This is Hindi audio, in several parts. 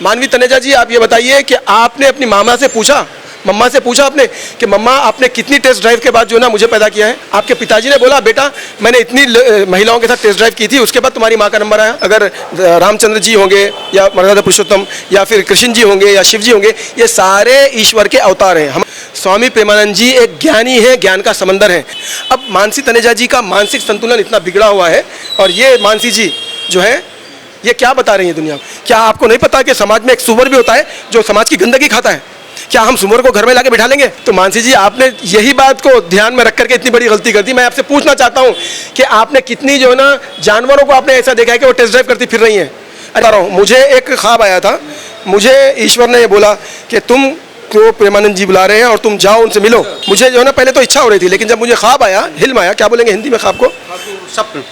मानवी तनेजा जी, आप ये बताइए कि आपने अपनी मम्मा से पूछा आपने कि मम्मा आपने कितनी टेस्ट ड्राइव के बाद जो है ना मुझे पैदा किया है? आपके पिताजी ने बोला बेटा मैंने इतनी महिलाओं के साथ टेस्ट ड्राइव की थी, उसके बाद तुम्हारी माँ का नंबर आया? अगर रामचंद्र जी होंगे या मर्यादा पुरुषोत्तम या फिर कृष्ण जी होंगे या शिव जी होंगे, ये सारे ईश्वर के अवतार हैं। हम स्वामी प्रेमानंद जी एक ज्ञानी है, ज्ञान का समंदर है। अब मानसी तनेजा जी का मानसिक संतुलन इतना बिगड़ा हुआ है, और ये मानसी जी जो है ये क्या बता रही है दुनिया को? क्या आपको नहीं पता कि समाज में एक सुअर भी होता है जो समाज की गंदगी खाता है? क्या हम सुअर को घर में लाके बिठा लेंगे? तो मानसी जी, आपने यही बात को ध्यान में रख करके इतनी बड़ी गलती कर दी। मैं आपसे पूछना चाहता हूँ कि आपने कितनी जो है ना जानवरों को आपने ऐसा देखा है कि वो टेस्ट ड्राइव करती फिर रही हैं? मुझे एक ख्वाब आया था, मुझे ईश्वर ने बोला कि तुम को प्रेमानंद जी बुला रहे हैं और तुम जाओ उनसे मिलो। मुझे जो है ना पहले तो इच्छा हो रही थी, लेकिन जब मुझे ख्वाब आया, हिल्म आया, क्या बोलेंगे हिंदी में ख्वाब को?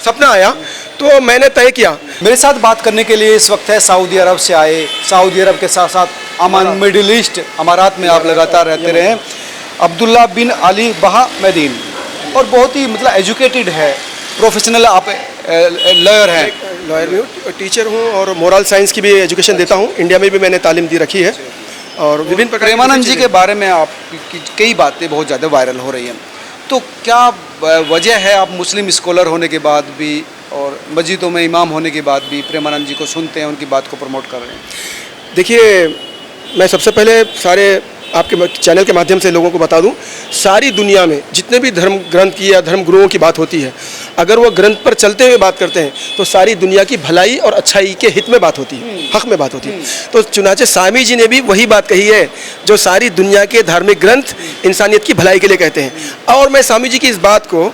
सपना आया, तो मैंने तय किया। मेरे साथ बात करने के लिए इस वक्त है सऊदी अरब से आए, सऊदी अरब के साथ साथ अमान, मिडिल ईस्ट, अमारात में आप लगातार रहते रहे, अब्दुल्ला बिन अली बहा मदीन, और बहुत ही मतलब एजुकेटेड है, प्रोफेशनल आप लॉयर हैं। लॉयर भी हूँ, टीचर हूँ, और मोरल साइंस की भी एजुकेशन देता हूँ। इंडिया में भी मैंने तालीम दी रखी है, और विभिन्न प्रकार प्रेमानंद जी के बारे में आपकी कई बातें बहुत ज़्यादा वायरल हो रही हैं, तो क्या वजह है आप मुस्लिम स्कॉलर होने के बाद भी और मस्जिदों में इमाम होने के बाद भी प्रेमानंद जी को सुनते हैं, उनकी बात को प्रमोट कर रहे हैं? देखिए, मैं सबसे पहले सारे आपके चैनल के माध्यम से लोगों को बता दूं, सारी दुनिया में जितने भी धर्म ग्रंथ की या धर्म गुरुओं की बात होती है, अगर वो ग्रंथ पर चलते हुए बात करते हैं तो सारी दुनिया की भलाई और अच्छाई के हित में बात होती है, हक में बात होती है। तो चुनाचे स्वामी जी ने भी वही बात कही है जो सारी दुनिया के धार्मिक ग्रंथ इंसानियत की भलाई के लिए कहते हैं। और मैं स्वामी जी की इस बात को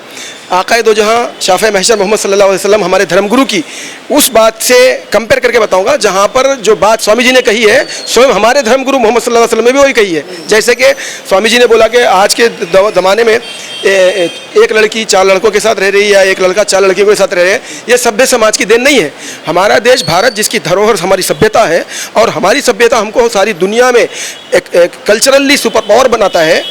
आकाए दो जहाँ शाफ़े महशर मोहम्मद सल्लल्लाहु अलैहि वसल्लम हमारे धर्मगुरु की उस बात से कंपेयर करके बताऊंगा, जहाँ पर जो बात स्वामी जी ने कही है स्वयं हमारे धर्मगुरु मोहम्मद सल्लल्लाहु अलैहि वसल्लम ने भी वही कही है। जैसे कि स्वामी जी ने बोला कि आज के ज़माने में एक लड़की 4 लड़कों के साथ रह रही है या एक लड़का 4 लड़कियों के साथ रह रहे हैं, ये सभ्य समाज की देन नहीं है। हमारा देश भारत, जिसकी धरोहर हमारी सभ्यता है, और हमारी सभ्यता हमको सारी दुनिया में एक कल्चरली सुपर पावर बनाता है,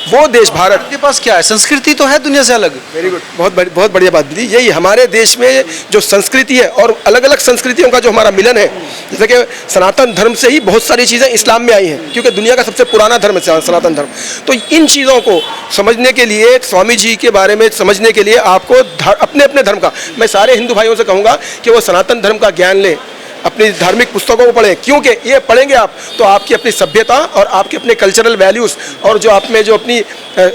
वो देश भारत के पास क्या है? संस्कृति तो है दुनिया से अलग। वेरी गुड, बहुत बढ़िया बात दी। यही हमारे देश में जो संस्कृति है, और अलग अलग संस्कृतियों का जो हमारा मिलन है, जैसे कि सनातन धर्म से ही बहुत सारी चीज़ें इस्लाम में आई हैं, क्योंकि दुनिया का सबसे पुराना धर्म है सनातन धर्म। तो इन चीज़ों को समझने के लिए, स्वामी जी के बारे में समझने के लिए आपको अपने अपने धर्म का, मैं सारे हिंदू भाइयों से कहूँगा कि वो सनातन धर्म का ज्ञान लें, अपनी धार्मिक पुस्तकों को पढ़ें, क्योंकि ये पढ़ेंगे आप तो आपकी अपनी सभ्यता और आपके अपने कल्चरल वैल्यूज़, और जो आप में जो अपनी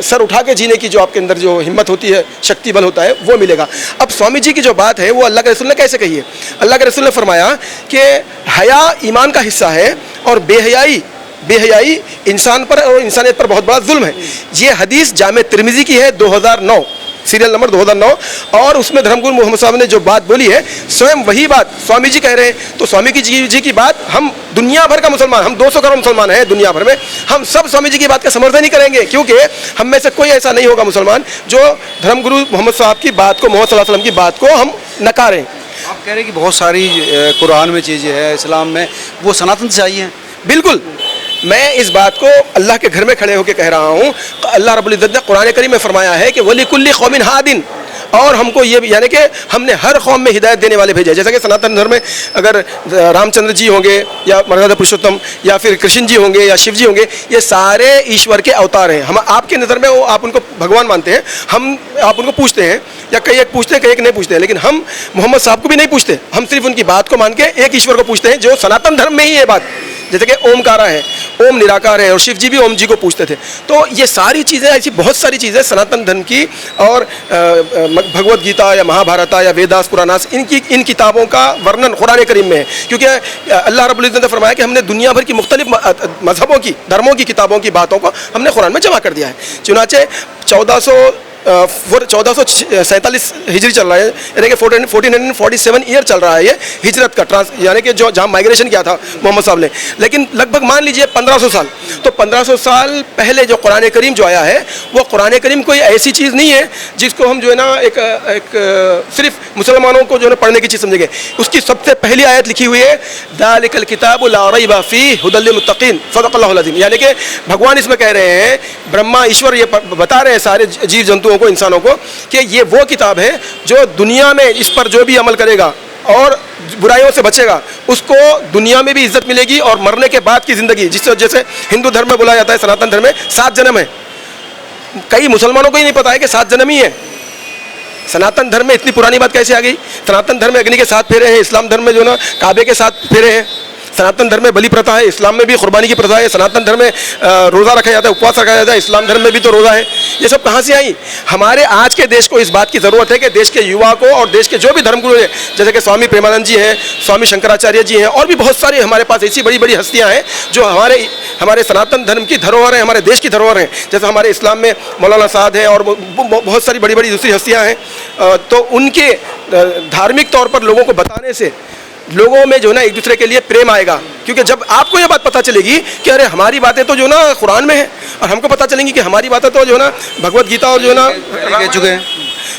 सर उठा के जीने की जो आपके अंदर जो हिम्मत होती है, शक्ति बल होता है, वो मिलेगा। अब स्वामी जी की जो बात है वो अल्लाह के रसूल ने कैसे कही है? अल्लाह के रसूल ने फरमाया कि हया ईमान का हिस्सा है, और बेहयाई इंसान पर और इंसानियत पर बहुत बड़ा जुल्म है। ये हदीस जामे तिर्मिज़ी की है, 2009, सीरियल नंबर 2009, और उसमें धर्मगुरु मोहम्मद साहब ने जो बात बोली है, स्वयं वही बात स्वामी जी कह रहे हैं। तो स्वामी जी की बात, हम दुनिया भर का मुसलमान, हम 200 करोड़ मुसलमान हैं दुनिया भर में, हम सब स्वामी जी की बात का समर्थन ही करेंगे, क्योंकि हम में से कोई ऐसा नहीं होगा मुसलमान जो धर्मगुरु मोहम्मद साहब की बात को, मोहम्मद सल्लल्लाहु अलैहि वसल्लम की बात को हम नकारें। आप कह रहे हैं कि बहुत सारी कुरान में चीज़ें हैं, इस्लाम में, वो सनातन से आई हैं। बिल्कुल, मैं इस बात को अल्लाह के घर में खड़े होकर कह रहा हूँ। अल्लाह रब्बुल इज़्ज़त ने कुरान करीम में फरमाया है कि वली कुल्ली कौमिन हादिन, और हमको ये यानी कि हमने हर कौम में हिदायत देने वाले भेजे। जैसा कि सनातन धर्म में अगर रामचंद्र जी होंगे या मर्यादा पुरुषोत्तम या फिर कृष्ण जी होंगे या शिव जी होंगे, ये सारे ईश्वर के अवतार हैं। हम आपके नज़र में वो आप उनको भगवान मानते हैं, हम आप उनको पूछते हैं, या कई एक पूछते हैं, कई एक नहीं पूछते हैं, लेकिन हम मोहम्मद साहब को भी नहीं पूछते, हम सिर्फ उनकी बात को मान के एक ईश्वर को पूछते हैं, जो सनातन धर्म में ही है बात। जैसे कि ओमकारा है, ओम निराकार है, और शिव जी भी ओम जी को पूछते थे। तो ये सारी चीज़ें, ऐसी बहुत सारी चीज़ें सनातन धर्म की, और भगवत गीता या महाभारत या वेदास पुराणास, इन किताबों का वर्णन कुरान करीम में है। क्योंकि अल्लाह रब्बुल इज़्ज़त ने फरमाया कि हमने दुनिया भर की मुख्तलिफ मजहबों की, धर्मों की किताबों की बातों को हमने कुरान में जमा कर दिया है। चुनाचे 1447 हिजरी चल रहा है, यानी कि 1447 ईयर चल रहा है ये हिजरत का, यानी कि जो जहाँ माइग्रेशन किया था मोहम्मद साहब ने। लेकिन लगभग मान लीजिए 1500 साल, तो 1500 साल पहले जो कुरान करीम जो आया है, वो कुरान करीम कोई ऐसी चीज़ नहीं है जिसको हम जो है ना एक सिर्फ मुसलमानों को जो है ना पढ़ने की चीज़ समझेंगे। उसकी सबसे पहली आयत लिखी हुई है, ज़ालिकल किताबु ला रैब फीहि हुदल लिल मुत्तकीन, सदक़ल्लाहुल अज़ीम। यानी कि भगवान इसमें कह रहे हैं, ब्रह्मा ईश्वर ये बता रहे हैं सारे जीव जंतुओं को, इंसानों को, कि ये वो किताब है जो दुनिया में इस पर जो भी अमल करेगा और बुराइयों से बचेगा उसको दुनिया में भी इज्जत मिलेगी और मरने के बाद की ज़िंदगी, जिससे जैसे हिंदू धर्म में बोला जाता है, सनातन धर्म में 7 जन्म है। कई मुसलमानों को ही नहीं पता है कि 7 जन्म ही है। सनातन धर्म में इतनी पुरानी बात कैसे आ गई? सनातन धर्म में अग्नि के 7 फेरे हैं, इस्लाम धर्म में जो ना काबे के 7 फेरे हैं। सनातन धर्म में बलि प्रथा है, इस्लाम में भी कुर्बानी की प्रथा है। सनातन धर्म में रोज़ा रखा जाता है, उपवास रखा जाता है, इस्लाम धर्म में भी तो रोज़ा है। ये सब कहाँ से आई? हमारे आज के देश को इस बात की ज़रूरत है कि देश के युवा को और देश के जो भी धर्मगुरु हैं, जैसे कि स्वामी प्रेमानंद जी हैं, स्वामी शंकराचार्य जी हैं, और भी बहुत सारे हमारे पास ऐसी बड़ी बड़ी हस्तियाँ हैं जो हमारे सनातन धर्म की धरोहर हैं, हमारे देश की धरोहर हैं। जैसे हमारे इस्लाम में मौलाना साद हैं और बहुत सारी बड़ी बड़ी दूसरी हस्तियाँ हैं। तो उनके धार्मिक तौर पर लोगों को बताने से लोगों में जो ना एक दूसरे के लिए प्रेम आएगा, क्योंकि जब आपको ये बात पता चलेगी कि अरे हमारी बातें तो जो ना कुरान में है, और हमको पता चलेंगी कि हमारी बातें तो जो ना भगवत गीता और जो ना कह चुके हैं,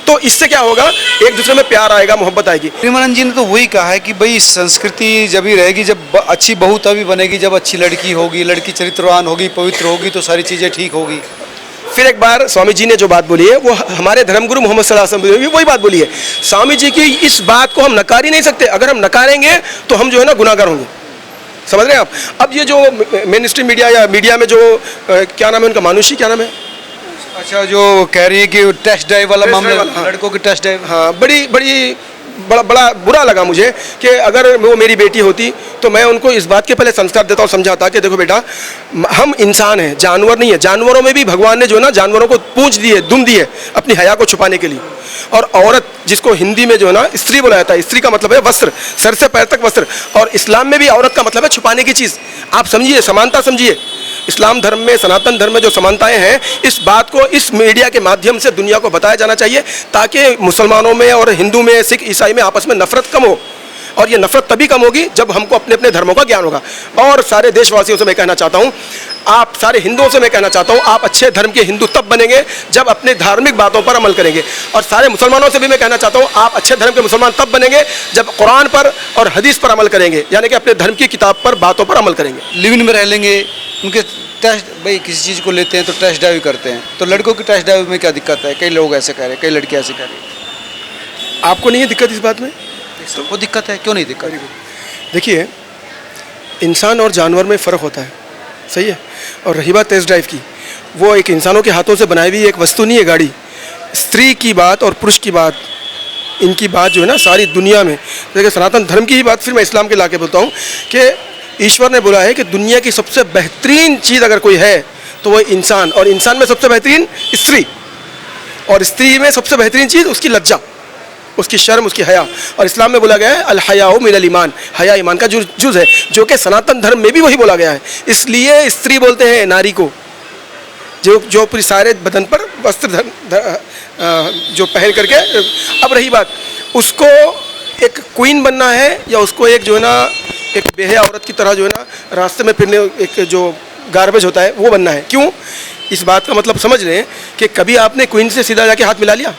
तो इससे क्या होगा, एक दूसरे में प्यार आएगा, मोहब्बत आएगी। प्रेमानंद जी ने तो वही कहा है कि भाई संस्कृति जब ही रहेगी, जब अच्छी बहू तभी बनेगी, जब अच्छी लड़की होगी, लड़की चरित्रवान होगी, पवित्र होगी, तो सारी चीज़ें ठीक होगी। फिर एक बार स्वामी जी ने जो बात बोली है वो हमारे धर्मगुरु मोहम्मद सल्लल्लाहु अलैहि वसल्लम ने भी वही बात बोली है। स्वामी जी की इस बात को हम नकार ही नहीं सकते। अगर हम नकारेंगे तो हम जो है ना गुनाहगार होंगे। समझ रहे हैं आप? अब ये जो मेन स्ट्रीम मीडिया या मीडिया में जो क्या नाम है उनका, मानुषी क्या नाम है, अच्छा, जो कह रही है कि टेस्ट ड्राइव वाला मामला, हाँ। लड़कों की टेस्ट ड्राइव, हाँ, बड़ा बुरा लगा मुझे कि अगर वो मेरी बेटी होती तो मैं उनको इस बात के पहले संस्कार देता और समझाता कि देखो बेटा, हम इंसान हैं, जानवर नहीं है। जानवरों में भी भगवान ने जो ना जानवरों को पूंछ दी है, दुम दी है अपनी हया को छुपाने के लिए। और औरत, जिसको हिंदी में जो है ना स्त्री बोला जाता है, स्त्री का मतलब है वस्त्र, सर से पैर तक वस्त्र, और इस्लाम में भी औरत का मतलब है छुपाने की चीज़। आप समझिए, समानता समझिए। इस्लाम धर्म में, सनातन धर्म में जो समानताएं हैं, इस बात को इस मीडिया के माध्यम से दुनिया को बताया जाना चाहिए, ताकि मुसलमानों में और हिंदू में, सिख ईसाई में आपस में नफरत कम हो। और ये नफरत तभी कम होगी जब हमको अपने अपने धर्मों का ज्ञान होगा। और सारे देशवासियों से मैं कहना चाहता हूँ, आप सारे हिंदुओं से मैं कहना चाहता हूँ, आप अच्छे धर्म के हिंदू तब बनेंगे जब अपने धार्मिक बातों पर अमल करेंगे। और सारे मुसलमानों से भी मैं कहना चाहता हूँ, आप अच्छे धर्म के मुसलमान तब बनेंगे जब कुरान पर और हदीस पर अमल करेंगे, यानी कि अपने धर्म की किताब पर, बातों पर अमल करेंगे। लिव इन में रह लेंगे। उनके टेस्ट, भाई किसी चीज़ को लेते हैं तो टेस्ट ड्राइव करते हैं, तो लड़कों की टेस्ट ड्राइव में क्या दिक्कत है? कई लोग ऐसे कह रहे हैं, कई लड़कियाँ ऐसे कह रही हैं। आपको नहीं है दिक्कत इस बात में? वो दिक्कत है, क्यों नहीं दिक्कत? देखिए, इंसान और जानवर में फ़र्क होता है, सही है। और रही बात टेस्ट ड्राइव की, वो एक इंसानों के हाथों से बनाई हुई एक वस्तु नहीं है गाड़ी। स्त्री की बात और पुरुष की बात, इनकी बात जो है ना सारी दुनिया में, देखिए सनातन धर्म की ही बात फिर मैं इस्लाम के लाके बोलता हूँ कि ईश्वर ने बोला है कि दुनिया की सबसे बेहतरीन चीज़ अगर कोई है तो वो इंसान, और इंसान में सबसे बेहतरीन स्त्री, और स्त्री में सबसे बेहतरीन चीज़ उसकी लज्जा, उसकी शर्म, उसकी हया। और इस्लाम में बोला गया है अल हयाउ मिनल ईमान, हया ईमान का जुज़ है, जो कि सनातन धर्म में भी वही बोला गया है। इसलिए स्त्री बोलते हैं नारी को, जो पूरी सारे बदन पर वस्त्र जो पहन करके। अब रही बात, उसको एक क्वीन बनना है या उसको एक जो है ना एक बेहया औरत की तरह जो है ना रास्ते में फिरने, एक जो गार्बेज होता है वो बनना है? क्यों? इस बात का मतलब समझ लें कि कभी आपने क्वीन से सीधा जाके हाथ मिला लिया?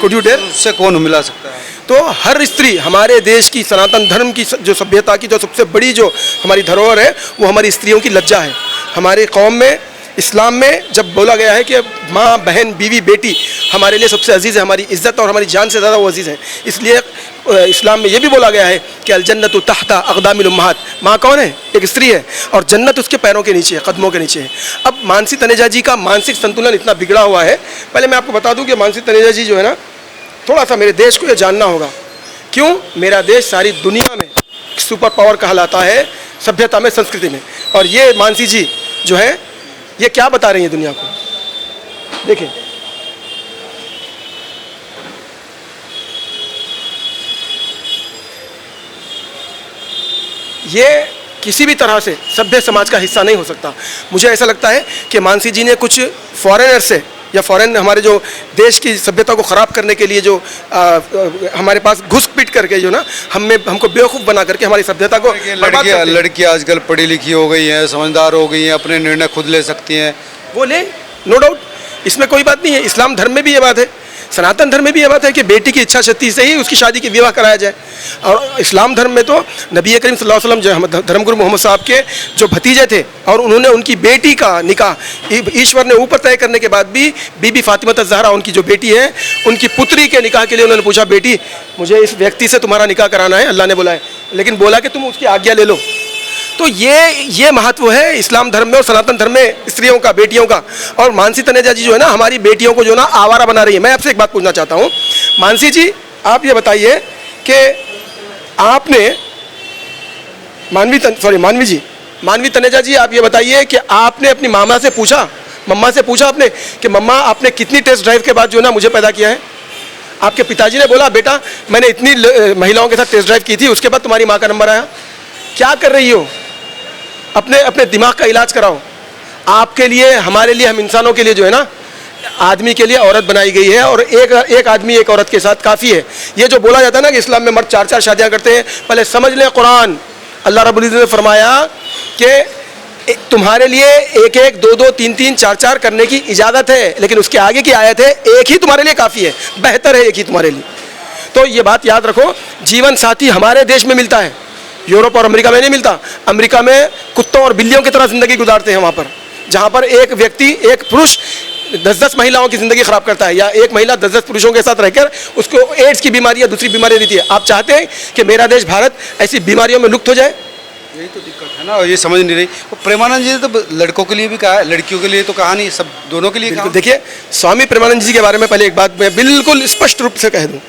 Could you dare? उससे कौन मिला सकता है? तो हर स्त्री, हमारे देश की सनातन धर्म की जो सभ्यता की जो सबसे बड़ी जो हमारी धरोहर है वो हमारी स्त्रियों की लज्जा है। हमारे कौम में, इस्लाम में जब बोला गया है कि माँ, बहन, बीवी, बेटी हमारे लिए सबसे अजीज़ है, हमारी इज़्ज़त और हमारी जान से ज़्यादा वो अजीज़ है, इसलिए इस्लाम में ये भी बोला गया है कि अल जन्नतु तहता अक़दामिल उम्महात। माँ कौन है? एक स्त्री है, और जन्नत उसके पैरों के नीचे है, कदमों के नीचे है। अब मानसी तनेजा जी का मानसिक संतुलन इतना बिगड़ा हुआ है। पहले मैं आपको बता दूं कि मानसी तनेजा जी जो है ना, थोड़ा सा मेरे देश को ये जानना होगा। क्यों? मेरा देश सारी दुनिया में सुपर पावर कहलाता है, सभ्यता में, संस्कृति में। और ये मानसी जी जो है ये क्या बता रही है दुनिया को, देखें। ये किसी भी तरह से सभ्य समाज का हिस्सा नहीं हो सकता। मुझे ऐसा लगता है कि मानसी जी ने कुछ फॉरेनर से या फॉरेन हमारे जो देश की सभ्यता को ख़राब करने के लिए जो हमारे पास घुस पिट करके जो ना हमको बेवकूफ़ बना करके हमारी सभ्यता को लड़कियाँ आजकल पढ़ी लिखी हो गई हैं, समझदार हो गई हैं, अपने निर्णय खुद ले सकती हैं। वो ले, नो डाउट, इसमें कोई बात नहीं है। इस्लाम धर्म में भी ये बात है। सनातन धर्म में भी यह बात है कि बेटी की इच्छा शक्ति से ही उसकी शादी की विवाह कराया जाए। और इस्लाम धर्म में तो नबी करीम सल्लल्लाहु अलैहि वसल्लम जो हम धर्मगुरु मोहम्मद साहब के जो भतीजे थे और उन्होंने उनकी बेटी का निकाह ईश्वर ने ऊपर तय करने के बाद भी बीबी फातिमा ज़हरा उनकी जो बेटी है उनकी पुत्री के निकाह के लिए उन्होंने पूछा, बेटी मुझे इस व्यक्ति से तुम्हारा निकाह कराना है, अल्लाह ने बुलाया, लेकिन बोला कि तुम उसकी आज्ञा ले लो। तो ये महत्व है इस्लाम धर्म में और सनातन धर्म में स्त्रियों का, बेटियों का। और मानसी तनेजा जी जो है ना हमारी बेटियों को जो ना आवारा बना रही है। मैं आपसे एक बात पूछना चाहता हूँ मानसी जी, आप ये बताइए कि आपने मानवी तनेजा जी, आप ये बताइए कि आपने अपनी मम्मा से पूछा आपने कि मम्मा आपने कितनी टेस्ट ड्राइव के बाद जो ना मुझे पैदा किया है? आपके पिताजी ने बोला बेटा मैंने इतनी महिलाओं के साथ टेस्ट ड्राइव की थी, उसके बाद तुम्हारी माँ का नंबर आया? क्या कर रही हो? अपने दिमाग का इलाज कराओ। आपके लिए, हमारे लिए, हम इंसानों के लिए जो है ना आदमी के लिए औरत बनाई गई है और एक आदमी एक औरत के साथ काफ़ी है। ये जो बोला जाता है ना कि इस्लाम में मर्द 4-4 शादियाँ करते हैं, पहले समझ लें कुरान अल्लाह रब्बुल इज़्ज़त ने फरमाया कि तुम्हारे लिए 1-1, 2-2, 3-3, 4-4 करने की इजाज़त है, लेकिन उसके आगे की आयत है एक ही तुम्हारे लिए काफ़ी है, बेहतर है एक ही तुम्हारे लिए। तो ये बात याद रखो, जीवन साथी हमारे देश में मिलता है, यूरोप और अमेरिका में नहीं मिलता। अमेरिका में कुत्तों और बिल्लियों की तरह ज़िंदगी गुजारते हैं वहाँ पर, जहाँ पर एक व्यक्ति, एक पुरुष 10-10 महिलाओं की ज़िंदगी ख़राब करता है, या एक महिला 10-10 पुरुषों के साथ रहकर उसको एड्स की बीमारी या दूसरी बीमारी रहती है। आप चाहते हैं कि मेरा देश भारत ऐसी बीमारियों में लुप्त हो जाए? यही तो दिक्कत है ना, और ये समझ नहीं रही। प्रेमानंद जी ने तो लड़कों के लिए भी कहा है, लड़कियों के लिए तो कहा नहीं, सब दोनों के लिए कहा। देखिए स्वामी प्रेमानंद जी के बारे में पहले एक बात मैं बिल्कुल स्पष्ट रूप से कह दूँ,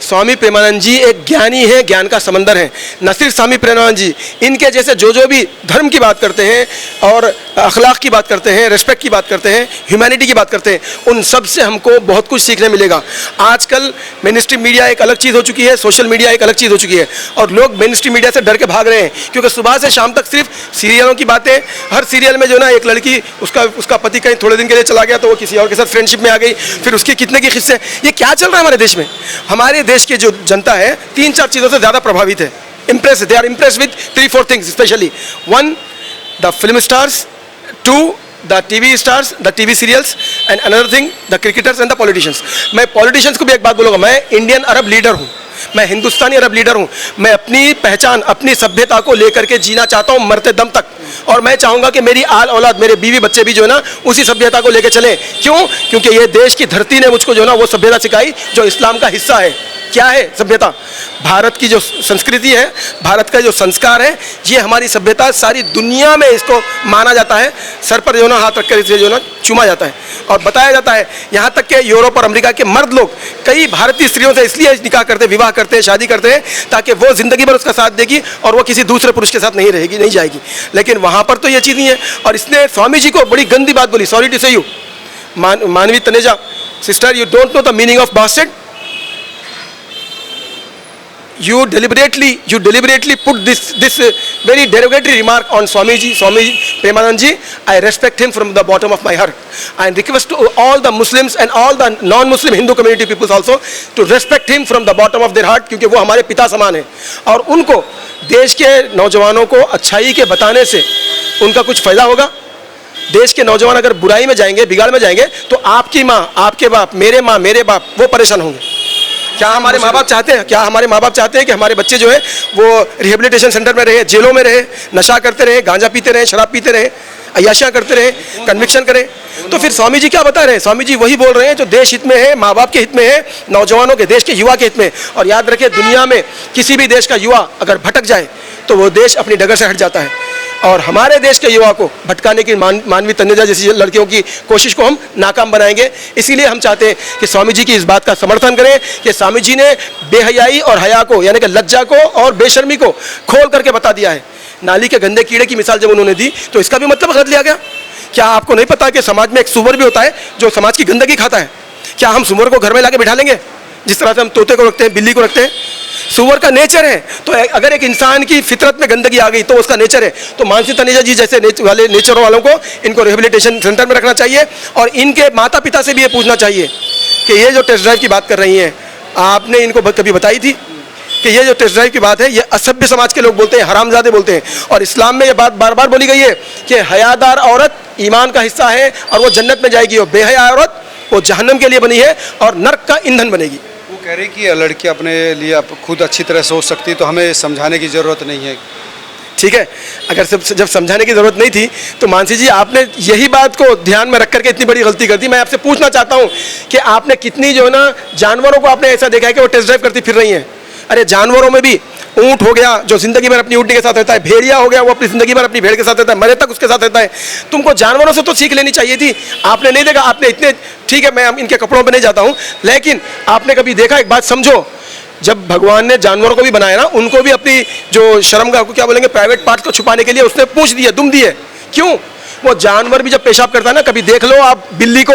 स्वामी प्रेमानंद जी एक ज्ञानी है, ज्ञान का समंदर है। न सिर्फ स्वामी प्रेमानंद जी, इनके जैसे जो भी धर्म की बात करते हैं और अखलाक की बात करते हैं, रिस्पेक्ट की बात करते हैं, ह्यूमैनिटी की बात करते हैं, उन सब से हमको बहुत कुछ सीखने मिलेगा। आजकल मेन स्ट्रीम मीडिया एक अलग चीज़ हो चुकी है, सोशल मीडिया एक अलग चीज़ हो चुकी है, और लोग मेन स्ट्रीम मीडिया से डर के भाग रहे हैं, क्योंकि सुबह से शाम तक सिर्फ सीरियलों की बातें। हर सीरियल में जो ना एक लड़की, उसका पति कहीं थोड़े दिन के लिए चला गया तो वो किसी और के साथ फ्रेंडशिप में आ गई, फिर उसके कितने की किस्से। ये क्या चल रहा है हमारे देश में? हमारे देश की जो जनता है 3-4 चीज़ों से ज़्यादा प्रभावित है, they are impressed with 3-4 things specially. 1, the film stars, 2, the TV stars, the TV serials, and another thing the cricketers and the politicians. मैं पॉलिटिशियंस को भी एक बात बोलूँगा, मैं इंडियन अरब लीडर हूँ, मैं हिंदुस्तानी अरब लीडर हूँ। मैं अपनी पहचान, अपनी सभ्यता को लेकर के जीना चाहता हूँ मरते दम तक, और मैं चाहूँगा कि मेरी आल औलाद, मेरे बीवी बच्चे भी जो है ना उसी सभ्यता को लेकर चलें। क्यों? क्योंकि ये देश की धरती ने मुझको जो है ना वो सभ्यता सिखाई जो इस्लाम का हिस्सा है। क्या है सभ्यता? भारत की जो संस्कृति है, भारत का जो संस्कार है, ये हमारी सभ्यता सारी दुनिया में इसको माना जाता है। सर पर जो ना हाथ रखकर इसे जो ना चूमा जाता है और बताया जाता है। यहाँ तक कि यूरोप और अमेरिका के मर्द लोग कई भारतीय स्त्रियों से इसलिए निकाह करते, विवाह करते हैं, शादी करते हैं, ताकि वो जिंदगी भर उसका साथ देगी और वो किसी दूसरे पुरुष के साथ नहीं रहेगी, नहीं जाएगी। लेकिन वहाँ पर तो ये चीज़ नहीं है। और इसने स्वामी जी को बड़ी गंदी बात बोली, सॉरी टू से यू मानवी Taneja sister, you don't know the meaning of bastard. You deliberately put this very derogatory remark on Swami Premanand ji. I respect him from the bottom of my heart. I request to all the Muslims and all the non-Muslim Hindu community peoples also to respect him from the bottom of their heart, क्योंकि वो हमारे पिता समान हैं और उनको देश के नौजवानों को अच्छाई के बताने से उनका कुछ फ़ायदा होगा। देश के नौजवान अगर बुराई में जाएंगे, बिगाड़ में जाएंगे, तो आपकी माँ, आपके बाप, मेरे माँ, मेरे बाप, वो परेशान होंगे। क्या हमारे माँ बाप चाहते हैं? क्या हमारे माँ बाप चाहते हैं कि हमारे बच्चे जो है वो रिहेबिलिटेशन सेंटर में रहे, जेलों में रहे, नशा करते रहे, गांजा पीते रहे, शराब पीते रहे, अय्याशियाँ करते रहे, कन्विक्शन करें? तो फिर स्वामी जी क्या बता रहे हैं? स्वामी जी वही बोल रहे हैं जो देश हित में है, माँ बाप के हित में है, नौजवानों के, देश के युवा के हित में। और याद रखिए, दुनिया में किसी भी देश का युवा अगर भटक जाए तो वो देश अपनी डगर से हट जाता है। और हमारे देश के युवा को भटकाने की मानवी तनेजा जैसी लड़कियों की कोशिश को हम नाकाम बनाएंगे। इसीलिए हम चाहते हैं कि स्वामी जी की इस बात का समर्थन करें कि स्वामी जी ने बेहयाई और हया को, यानी कि लज्जा को और बेशर्मी को खोल करके बता दिया है। नाली के गंदे कीड़े की मिसाल जब उन्होंने दी तो इसका भी मतलब गलत लिया गया। क्या आपको नहीं पता कि समाज में एक सुअर भी होता है जो समाज की गंदगी खाता है? क्या हम सुअर को घर में लाके बिठा लेंगे जिस तरह से हम तोते को रखते हैं, बिल्ली को रखते हैं? सुअर का नेचर है। तो अगर एक इंसान की फितरत में गंदगी आ गई तो उसका नेचर है। तो मानसी तनेजा जी जैसे नेचर वालों को इनको रिहेबिलिटेशन सेंटर में रखना चाहिए और इनके माता पिता से भी ये पूछना चाहिए कि ये जो टेस्ट ड्राइव की बात कर रही हैं, आपने इनको कभी बताई थी कि ये जो टेस्ट ड्राइव की बात है ये असभ्य समाज के लोग बोलते हैं, हरामजादे बोलते हैं। और इस्लाम में ये बात बार बार बोली गई है कि हयादार औरत ईमान का हिस्सा है और वो जन्नत में जाएगी, और बेहया औरत वो जहन्नम के लिए बनी है और नर्क का ईंधन बनेगी। वो कह रही कि लड़की अपने लिए आप खुद अच्छी तरह सोच सकती है, तो हमें समझाने की ज़रूरत नहीं है। ठीक है, अगर जब समझाने की ज़रूरत नहीं थी तो मानसी जी आपने यही बात को ध्यान में रख करके इतनी बड़ी गलती कर दी। मैं आपसे पूछना चाहता हूँ कि आपने कितनी जो है ना जानवरों को आपने ऐसा देखा है कि वो टेस्ट ड्राइव करती फिर रही हैं। अरे जानवरों में भी ऊँट हो गया जो ज़िंदगी भर अपनी ऊँटनी के साथ रहता है, भेड़िया हो गया वो अपनी ज़िंदगी भर अपनी भेड़ के साथ रहता है, मरे तक उसके साथ रहता है। तुमको जानवरों से तो सीख लेनी चाहिए थी, आपने नहीं देखा। आपने इतने, ठीक है मैं इनके कपड़ों पर नहीं जाता हूँ, लेकिन आपने कभी देखा, एक बात समझो, जब भगवान ने जानवरों को भी बनाया ना, उनको भी अपनी जो शर्मगाह को क्या बोलेंगे प्राइवेट पार्ट को छुपाने के लिए उसने पूंछ दिया, दुम दिए। क्यों? वो जानवर भी जब पेशाब करता है ना, कभी देख लो आप बिल्ली को,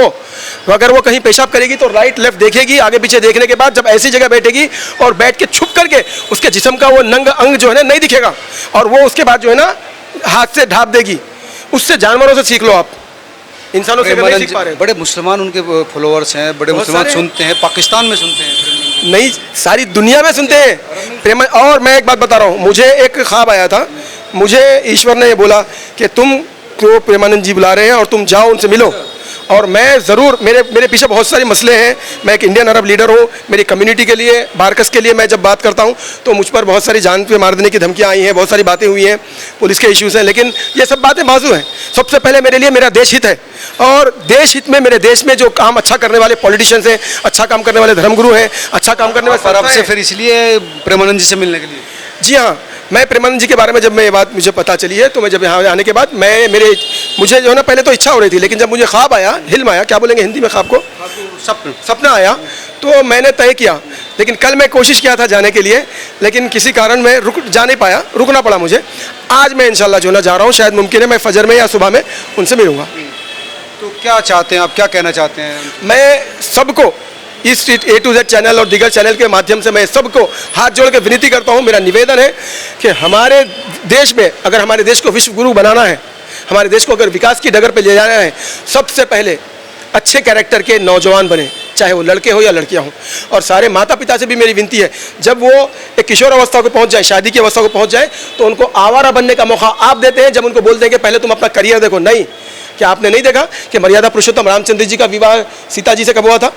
अगर वो कहीं पेशाब करेगी तो राइट लेफ्ट देखेगी, आगे पीछे देखने के बाद जब ऐसी जगह बैठेगी और बैठ के छुप करके उसके जिस्म का वो नंग अंग जो है ना नहीं दिखेगा, और वो उसके बाद जो है ना हाथ से ढाप देगी। उससे जानवरों से सीख लो आप, इंसानों से नहीं सीख पा रहे। बड़े मुसलमान उनके फॉलोअर्स हैं, बड़े मुसलमान सुनते हैं, पाकिस्तान में सुनते हैं, नहीं सारी दुनिया में सुनते हैं प्रेम। और मैं एक बात बता रहा हूँ, मुझे एक ख्वाब आया था, मुझे ईश्वर ने ये बोला कि तुम को प्रेमानंद जी बुला रहे हैं और तुम जाओ उनसे मिलो। और मैं ज़रूर, मेरे पीछे बहुत सारे मसले हैं, मैं एक इंडियन अरब लीडर हूँ, मेरी कम्युनिटी के लिए, बारकस के लिए मैं जब बात करता हूँ तो मुझ पर बहुत सारी जान पे मार देने की धमकियाँ आई हैं, बहुत सारी बातें हुई हैं, पुलिस के इश्यूज़ हैं, लेकिन ये सब बातें बाजू हैं। सबसे पहले मेरे लिए मेरा देश हित है, और देश हित में मेरे देश में जो काम अच्छा करने वाले पॉलिटिशियंस हैं, अच्छा काम करने वाले धर्मगुरु हैं, अच्छा काम करने वाले अरब से फिर इसलिए प्रेमानंद जी से मिलने के लिए। जी हाँ, मैं प्रेमानंद जी के बारे में जब मैं ये बात मुझे पता चली है तो मैं जब यहाँ आने के बाद मुझे जो है ना पहले तो इच्छा हो रही थी, लेकिन जब मुझे ख्वाब आया, हिल्म आया, क्या बोलेंगे हिंदी में ख्वाब को, सपना आया, तो मैंने तय किया। लेकिन कल मैं कोशिश किया था जाने के लिए, लेकिन किसी कारण मैं जा नहीं पाया, रुकना पड़ा मुझे। आज मैं इंशाल्लाह जो ना जा रहा हूँ, शायद मुमकिन है मैं फजर में या सुबह में उनसे मिलूँगा। तो क्या चाहते हैं आप, क्या कहना चाहते हैं? मैं सबको इस A to Z चैनल और दीगर चैनल के माध्यम से मैं सबको हाथ जोड़ के विनती करता हूँ, मेरा निवेदन है कि हमारे देश में अगर हमारे देश को विश्व गुरु बनाना है, हमारे देश को अगर विकास की डगर पे ले जाना है, सबसे पहले अच्छे कैरेक्टर के नौजवान बने, चाहे वो लड़के हो या लड़कियां हों। और सारे माता पिता से भी मेरी विनती है, जब वो एक किशोर अवस्था को पहुंच जाए, शादी की अवस्था को पहुंच जाए, तो उनको आवारा बनने का मौका आप देते हैं, जब उनको बोल देंगे पहले तुम अपना करियर देखो। नहीं, क्या आपने नहीं देखा कि मर्यादा पुरुषोत्तम रामचंद्र जी का विवाह सीता जी से कब हुआ था?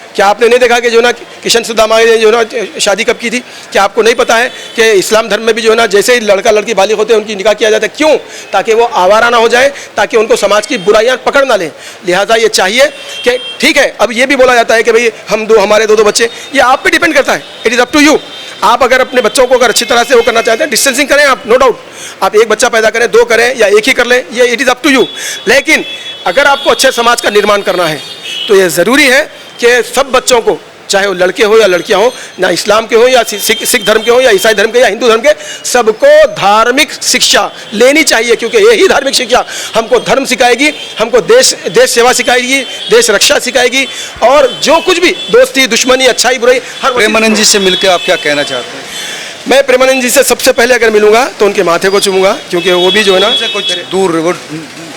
क्या आपने नहीं देखा कि जो ना किशन सुदामा ने जो ना शादी कब की थी? क्या आपको नहीं पता है कि इस्लाम धर्म में भी जो है ना जैसे ही लड़का लड़की बालिग होते हैं उनकी निकाह किया जाता है? क्यों? ताकि वो आवारा ना हो जाए, ताकि उनको समाज की बुराइयां पकड़ ना लें। लिहाजा ये चाहिए कि ठीक है, अब ये भी बोला जाता है कि भाई हमारे दो बच्चे, ये आप पे डिपेंड करता है, it is up to you. आप अगर अपने बच्चों को अगर अच्छी तरह से वो करना चाहते हैं, डिस्टेंसिंग करें आप, नो डाउट, आप एक बच्चा पैदा करें, दो करें या एक ही कर लें, ये it is up to you. लेकिन अगर आपको अच्छे समाज का निर्माण करना है तो ये ज़रूरी है कि सब बच्चों को, चाहे वो लड़के हो या लड़कियां हो, ना इस्लाम के हो या सिख धर्म के हो या ईसाई धर्म के या हिंदू धर्म के, सबको धार्मिक शिक्षा लेनी चाहिए, क्योंकि यही धार्मिक शिक्षा हमको धर्म सिखाएगी, हमको देश सेवा सिखाएगी, देश रक्षा सिखाएगी, और जो कुछ भी दोस्ती दुश्मनी अच्छाई बुराई हर। प्रेमानंद जी से मिलकर आप क्या कहना चाहते हैं? मैं प्रेमानंद जी से सबसे पहले अगर मिलूंगा तो उनके माथे को चूमूंगा, क्योंकि वो भी जो है ना कुछ दूर, वो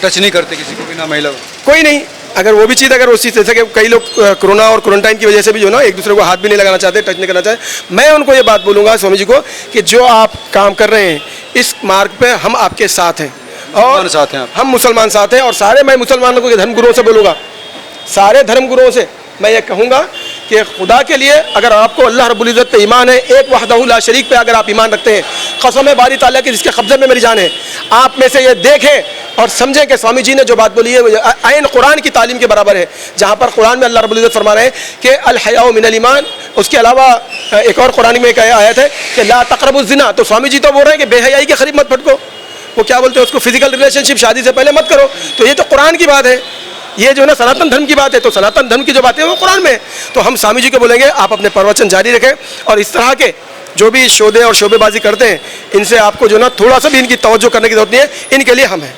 टच नहीं करते किसी को, बिना महिला कोई नहीं। अगर वो भी चीज़ अगर उसी जैसे कि कई लोग कोरोना और क्वारंटाइन की वजह से भी जो ना एक दूसरे को हाथ भी नहीं लगाना चाहते, टच नहीं करना चाहते, मैं उनको ये बात बोलूँगा स्वामी जी को कि जो आप काम कर रहे हैं इस मार्ग पे हम आपके साथ हैं, और साथ हैं आप। हम मुसलमान साथ हैं। और सारे मैं मुसलमानों के धर्मगुरुओं से बोलूँगा, सारे धर्मगुरुओं से मैं ये कहूँगा कि खुदा के लिए अगर आपको अल्लाह रब्बुल इज़्ज़त पे ईमान है, एक वहदहू ला शरीक पे अगर आप ईमान रखते हैं, कसम है बारी ताला की जिसके कब्ज़े में मेरी जान है, आप में से ये देखें और समझें कि स्वामी जी ने जो बात बोली है आइन कुरान की तालीम के बराबर है, जहाँ पर कुरान में अल्लाह रब्बुल इज़्ज़त फरमा रहे हैं कि अल हयाउ मिनल ईमान। उसके अलावा एक और कुरान में एक आयत है कि ला तक़रबुज़ ज़िना। तो स्वामी जी तो बोल रहे हैं कि बेहयाई के करीब मत फटको, वो क्या बोलते हैं उसको, फिजिकल रिलेशनशिप शादी से पहले मत करो। तो ये तो कुरान की बात है, ये जो ना सनातन धर्म की बात है, तो सनातन धर्म की जो बातें हैं वो कुरान में है। तो हम स्वामी जी को बोलेंगे आप अपने प्रवचन जारी रखें, और इस तरह के जो भी शोधे और शोबेबाजी करते हैं इनसे आपको जो ना थोड़ा सा भी इनकी तवज्जो करने की जरूरत नहीं है, इनके लिए हम हैं।